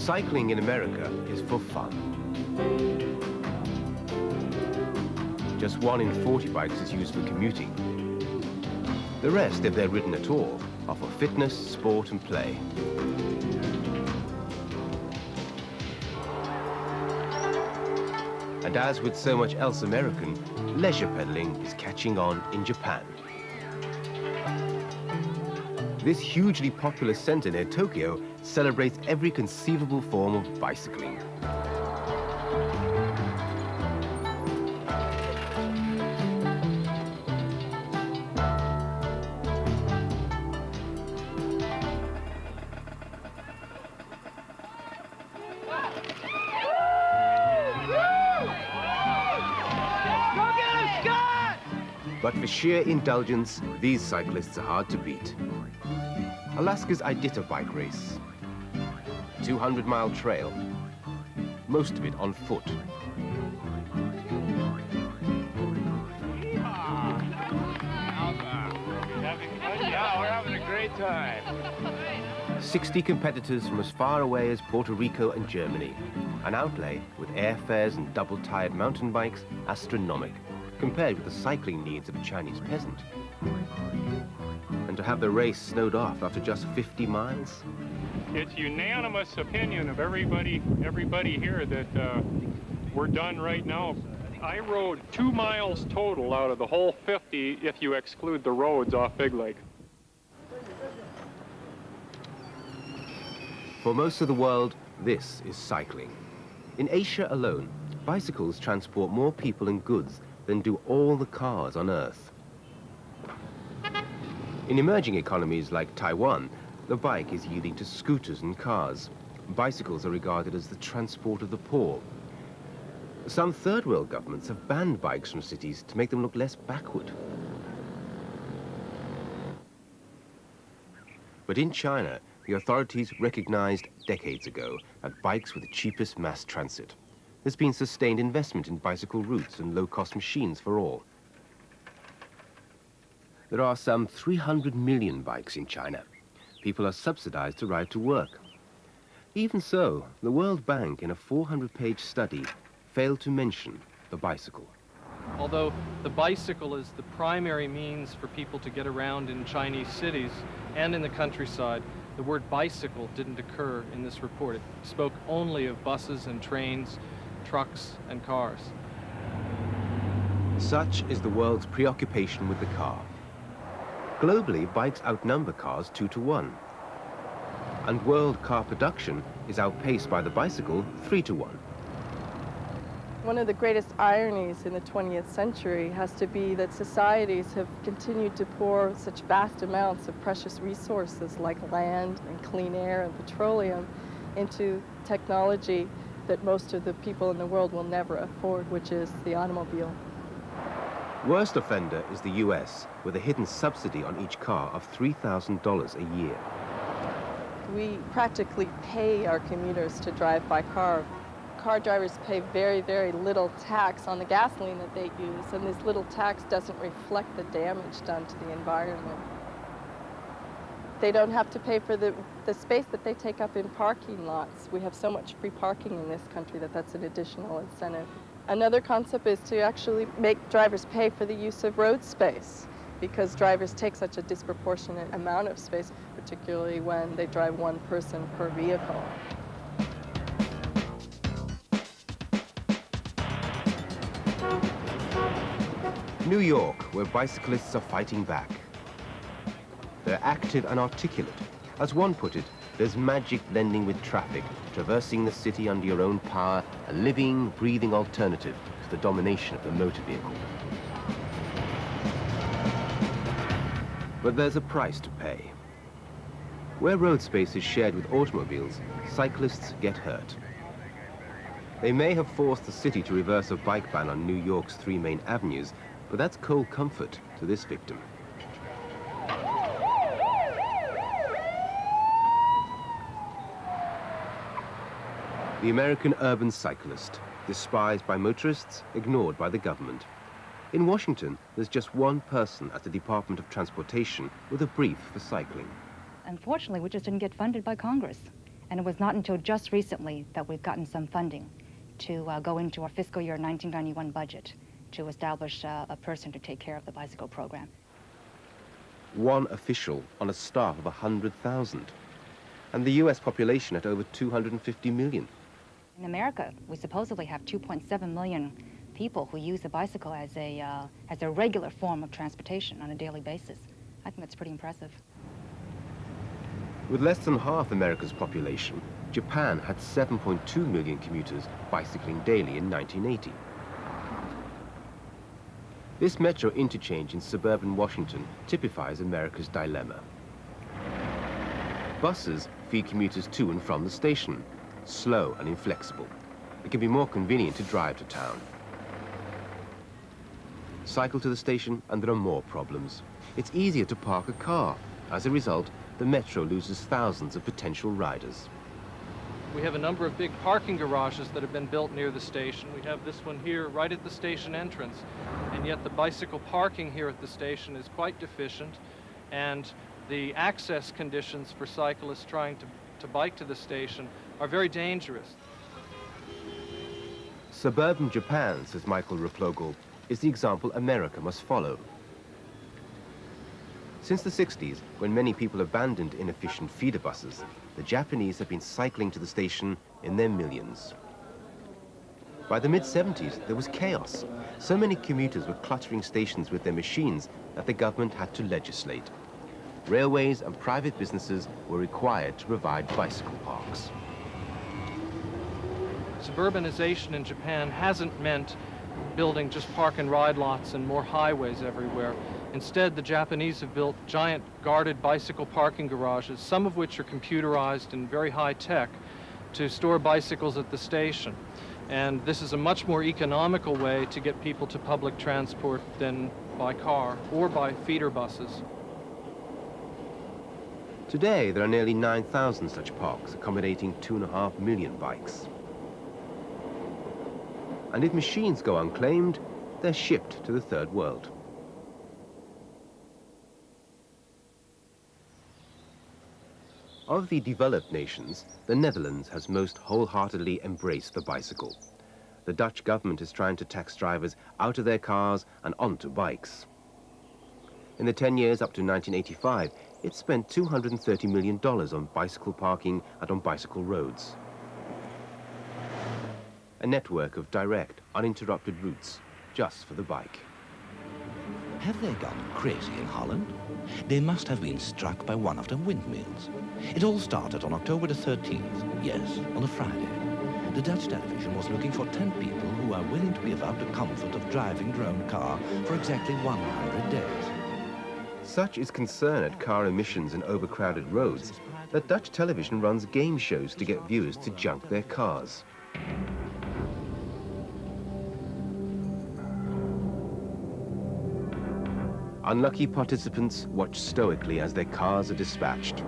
Cycling in America is for fun. Just 1 in 40 bikes is used for commuting. The rest, if they're ridden at all, are for fitness, sport and play. And as with so much else American, leisure pedaling is catching on in Japan. This hugely populous center near Tokyo celebrates every conceivable form of bicycling. But for sheer indulgence, these cyclists are hard to beat. Alaska's Idita bike race. 200-mile trail, most of it on foot. Yeah, we're having a great time. 60 competitors from as far away as Puerto Rico and Germany. An outlay with airfares and double-tired mountain bikes astronomical, compared with the cycling needs of a Chinese peasant. And to have the race snowed off after just 50 miles? It's unanimous opinion of everybody here that we're done right now. I rode 2 miles total out of the whole 50 if you exclude the roads off Big Lake. For most of the world, this is cycling. In Asia alone, bicycles transport more people and goods than do all the cars on Earth. In emerging economies like Taiwan, the bike is yielding to scooters and cars. Bicycles are regarded as the transport of the poor. Some third world governments have banned bikes from cities to make them look less backward. But in China, the authorities recognized decades ago that bikes were the cheapest mass transit. There's been sustained investment in bicycle routes and low-cost machines for all. There are some 300 million bikes in China. People are subsidized to ride to work. Even so, the World Bank, in a 400-page study, failed to mention the bicycle. Although the bicycle is the primary means for people to get around in Chinese cities and in the countryside, the word bicycle didn't occur in this report. It spoke only of buses and trains, trucks and cars. Such is the world's preoccupation with the car. Globally, bikes outnumber cars 2 to 1. And world car production is outpaced by the bicycle 3 to 1. One of the greatest ironies in the 20th century has to be that societies have continued to pour such vast amounts of precious resources like land and clean air and petroleum into technology that most of the people in the world will never afford, which is the automobile. Worst offender is the US, with a hidden subsidy on each car of $3,000 a year. We practically pay our commuters to drive by car. Car drivers pay very, very little tax on the gasoline that they use, and this little tax doesn't reflect the damage done to the environment. They don't have to pay for the space that they take up in parking lots. We have so much free parking in this country that that's an additional incentive. Another concept is to actually make drivers pay for the use of road space, because drivers take such a disproportionate amount of space, particularly when they drive 1 person per vehicle. New York, where bicyclists are fighting back. They're active and articulate. As one put it, there's magic blending with traffic, traversing the city under your own power, a living, breathing alternative to the domination of the motor vehicle. But there's a price to pay. Where road space is shared with automobiles, cyclists get hurt. They may have forced the city to reverse a bike ban on New York's 3 main avenues, but that's cold comfort to this victim. The American urban cyclist, despised by motorists, ignored by the government. In Washington, there's just 1 person at the Department of Transportation with a brief for cycling. Unfortunately, we just didn't get funded by Congress. And it was not until just recently that we've gotten some funding to go into our fiscal year 1991 budget to establish a person to take care of the bicycle program. One official on a staff of 100,000, and the US population at over 250 million. In America, we supposedly have 2.7 million people who use the bicycle as a regular form of transportation on a daily basis. I think that's pretty impressive. With less than half America's population, Japan had 7.2 million commuters bicycling daily in 1980. This metro interchange in suburban Washington typifies America's dilemma. Buses feed commuters to and from the station, slow and inflexible. It can be more convenient to drive to town. Cycle to the station and there are more problems. It's easier to park a car. As a result, the metro loses thousands of potential riders. We have a number of big parking garages that have been built near the station. We have this one here right at the station entrance, and yet the bicycle parking here at the station is quite deficient, and the access conditions for cyclists trying to bike to the station are very dangerous. Suburban Japan, says Michael Reflogel, is the example America must follow. Since the 60s, when many people abandoned inefficient feeder buses, the Japanese have been cycling to the station in their millions. By the mid-70s, there was chaos. So many commuters were cluttering stations with their machines that the government had to legislate. Railways and private businesses were required to provide bicycle parks. Suburbanization in Japan hasn't meant building just park and ride lots and more highways everywhere. Instead, the Japanese have built giant guarded bicycle parking garages, some of which are computerized and very high tech, to store bicycles at the station. And this is a much more economical way to get people to public transport than by car or by feeder buses. Today, there are nearly 9,000 such parks, accommodating 2.5 million bikes. And if machines go unclaimed, they're shipped to the third world. Of the developed nations, the Netherlands has most wholeheartedly embraced the bicycle. The Dutch government is trying to tax drivers out of their cars and onto bikes. In the 10 years up to 1985, it spent $230 million on bicycle parking and on bicycle roads. A network of direct, uninterrupted routes just for the bike. Have they gone crazy in Holland? They must have been struck by one of the windmills. It all started on October the 13th, yes, on a Friday. The Dutch television was looking for 10 people who are willing to give up the comfort of driving their own car for exactly 100 days. Such is concern at car emissions and overcrowded roads that Dutch television runs game shows to get viewers to junk their cars. Unlucky participants watch stoically as their cars are dispatched.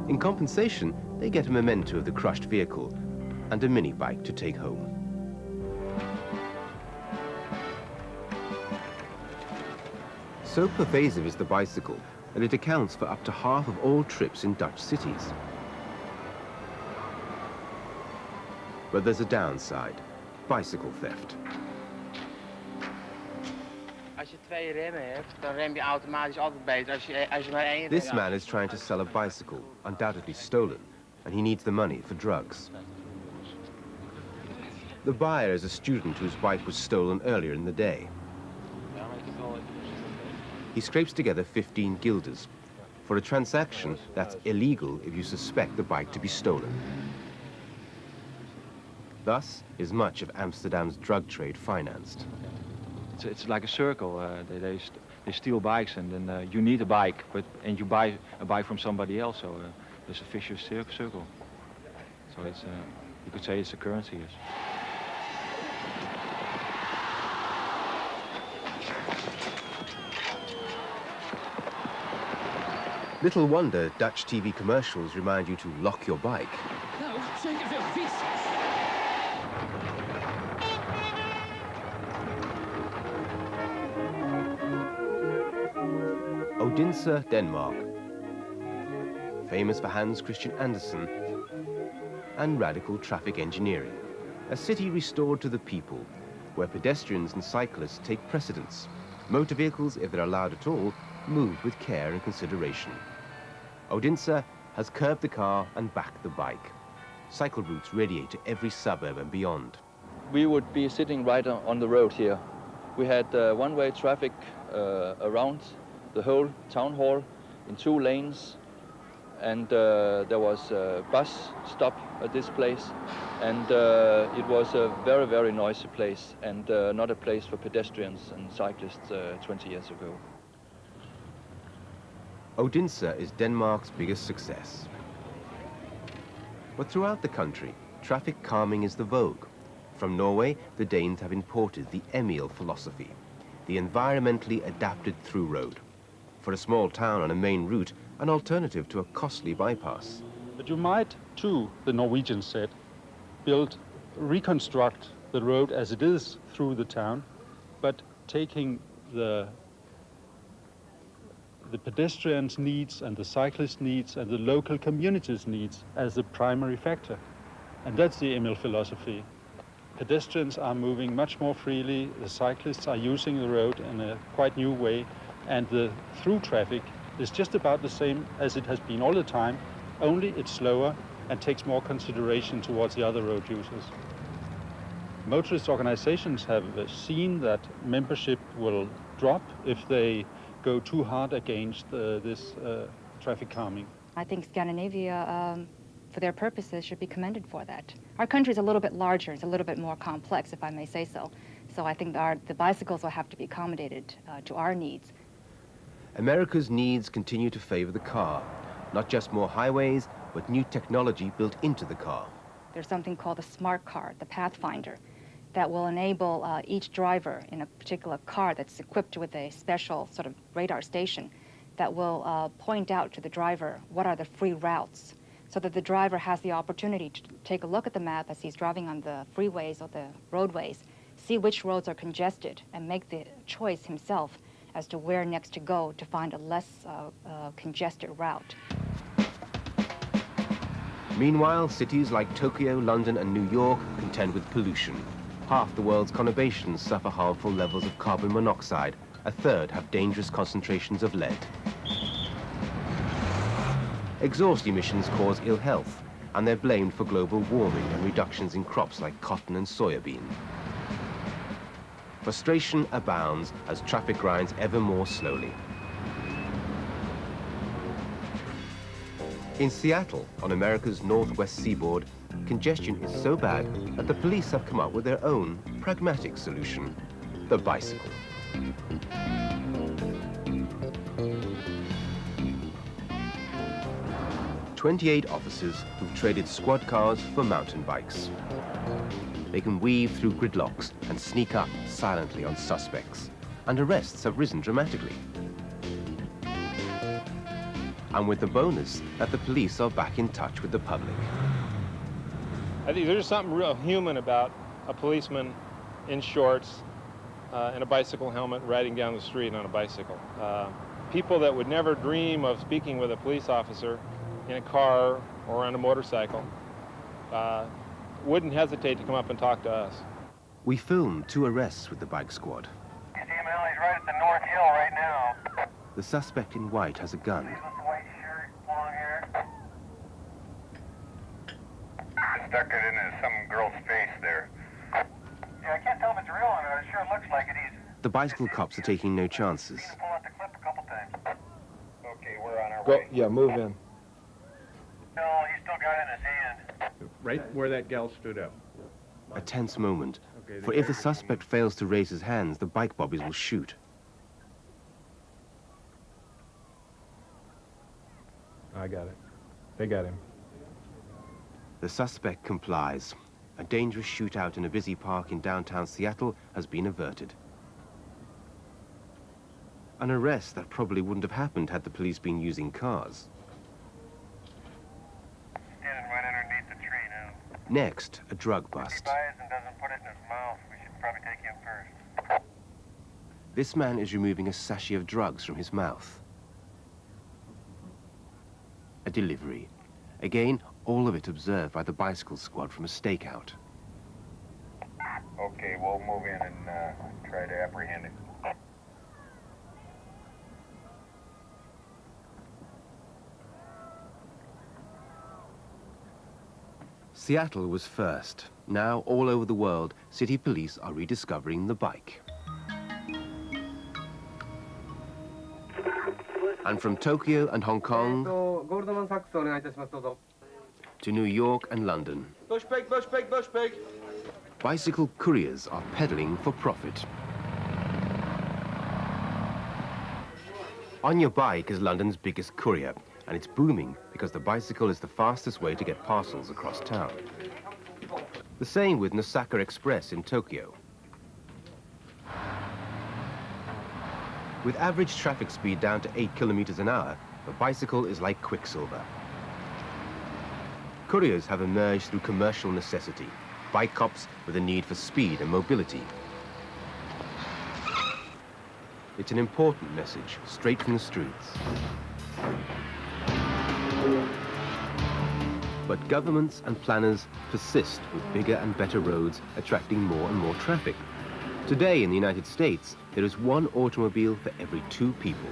In compensation, they get a memento of the crushed vehicle and a mini bike to take home. So pervasive is the bicycle that it accounts for up to half of all trips in Dutch cities. But there's a downside: bicycle theft. Als je 2 remmen hebt, dan rem je automatisch altijd beter als je maar 1 rem. This man is trying to sell a bicycle, undoubtedly stolen, and he needs the money for drugs. The buyer is a student whose bike was stolen earlier in the day. He scrapes together 15 guilders for a transaction that's illegal if you suspect the bike to be stolen. Thus is much of Amsterdam's drug trade financed. It's like a circle. They steal bikes, and then you need a bike, and you buy a bike from somebody else. So there's a vicious circle. So it's you could say it's a currency. Yes. Little wonder Dutch TV commercials remind you to lock your bike. Nou, zeker veel fiets. Odense, Denmark. famous for Hans Christian Andersen, and radical traffic engineering. A city restored to the people, where pedestrians and cyclists take precedence. Motor vehicles, if they're allowed at all, move with care and consideration. Odense has curbed the car and backed the bike. Cycle routes radiate to every suburb and beyond. We would be sitting right on the road here. We had one-way traffic around the whole town hall in 2 lanes, and there was a bus stop at this place, and it was a very, very noisy place, and not a place for pedestrians and cyclists 20 years ago. Odense is Denmark's biggest success. But throughout the country, traffic calming is the vogue. From Norway, the Danes have imported the Emil philosophy, the environmentally adapted through road. For a small town on a main route, an alternative to a costly bypass. But you might, too, the Norwegians said, reconstruct the road as it is through the town, but taking the pedestrians' needs and the cyclist needs and the local community's needs as the primary factor. And that's the Emil philosophy. Pedestrians are moving much more freely, the cyclists are using the road in a quite new way, and the through traffic is just about the same as it has been all the time, only it's slower and takes more consideration towards the other road users. Motorist organizations have seen that membership will drop if they go too hard against this traffic calming. I think Scandinavia, for their purposes, should be commended for that. Our country is a little bit larger, it's a little bit more complex, if I may say so. So I think the bicycles will have to be accommodated to our needs. America's needs continue to favor the car. Not just more highways, but new technology built into the car. There's something called the smart car, the Pathfinder, that will enable each driver in a particular car that's equipped with a special sort of radar station that will point out to the driver what are the free routes, so that the driver has the opportunity to take a look at the map as he's driving on the freeways or the roadways, see which roads are congested, and make the choice himself as to where next to go to find a less congested route. Meanwhile, cities like Tokyo, London, and New York contend with pollution. Half the world's conurbations suffer harmful levels of carbon monoxide. A third have dangerous concentrations of lead. Exhaust emissions cause ill health, and they're blamed for global warming and reductions in crops like cotton and soybean. Frustration abounds as traffic grinds ever more slowly. In Seattle, on America's northwest seaboard, congestion is so bad that the police have come up with their own pragmatic solution: the bicycle. "28 officers who've traded squad cars for mountain bikes. They can weave through gridlocks and sneak up silently on suspects, and arrests have risen dramatically. And with the bonus that the police are back in touch with the public. I think there's something real human about a policeman in shorts and a bicycle helmet riding down the street on a bicycle. People that would never dream of speaking with a police officer in a car or on a motorcycle wouldn't hesitate to come up and talk to us. We filmed 2 arrests with the bike squad. You see him, Al? He's right at the North Hill right now. The suspect in white has a gun. He's with the white shirt, long hair. Stuck it into some girl's face there. Yeah, I can't tell if it's real or not. It sure looks like it. The bicycle cops are taking no chances. Seen him pull out the clip a couple times. Okay, we're on our Go, way. yeah, move in. No, he's still got it in his hand. Right where that gal stood up. A tense moment, for if the suspect fails to raise his hands, the bike bobbies will shoot. I got it. They got him. The suspect complies. A dangerous shootout in a busy park in downtown Seattle has been averted. An arrest that probably wouldn't have happened had the police been using cars. Standing right underneath the tree now. Next, a drug If he bust. buys and doesn't put it in his mouth, we should probably take him first. This man is removing a sachet of drugs from his mouth. a delivery. Again, all of it observed by the bicycle squad from a stakeout. Okay, we'll move in and try to apprehend it. Seattle was first. Now, all over the world, city police are rediscovering the bike. And from Tokyo and Hong Kong to New York and London, Bush pig, bush pig, bush pig. bicycle couriers are peddling for profit. On Your Bike is London's biggest courier, and it's booming because the bicycle is the fastest way to get parcels across town. The same with Nosaka Express in Tokyo. With average traffic speed down to 8 kilometers an hour, the bicycle is like quicksilver. Couriers have emerged through commercial necessity, bike cops with a need for speed and mobility. It's an important message, straight from the streets. But governments and planners persist with bigger and better roads attracting more and more traffic. Today in the United States, there is one automobile for every 2 people.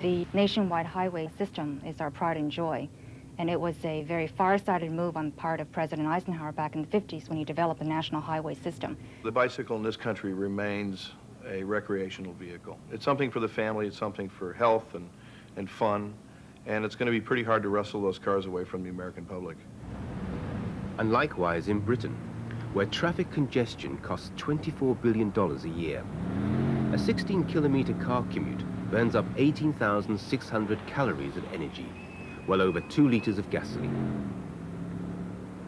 The nationwide highway system is our pride and joy, and it was a very far-sighted move on the part of President Eisenhower back in the 50s when he developed the national highway system. The bicycle in this country remains a recreational vehicle. It's something for the family, it's something for health and fun, and it's going to be pretty hard to wrestle those cars away from the American public. And likewise in Britain, where traffic congestion costs $24 billion a year. A 16-kilometer car commute burns up 18,600 calories of energy, well over 2 liters of gasoline.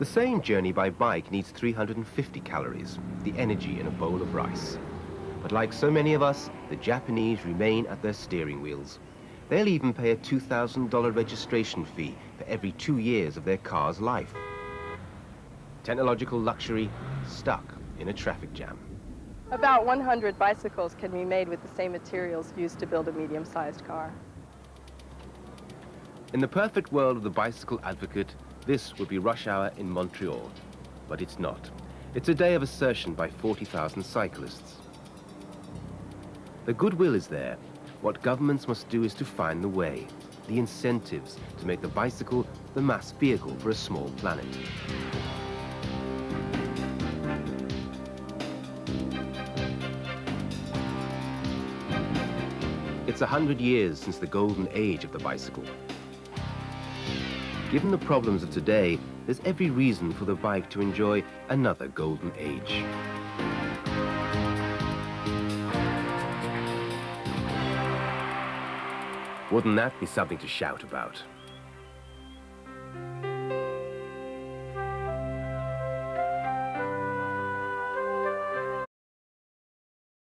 The same journey by bike needs 350 calories, the energy in a bowl of rice. But like so many of us, the Japanese remain at their steering wheels. They'll even pay a $2,000 registration fee for every 2 years of their car's life. Technological luxury stuck in a traffic jam. About 100 bicycles can be made with the same materials used to build a medium-sized car. In the perfect world of the bicycle advocate, this would be rush hour in Montreal. But it's not. It's a day of assertion by 40,000 cyclists. The goodwill is there. What governments must do is to find the way, the incentives to make the bicycle the mass vehicle for a small planet. It's 100 years since the golden age of the bicycle. Given the problems of today, there's every reason for the bike to enjoy another golden age. Wouldn't that be something to shout about?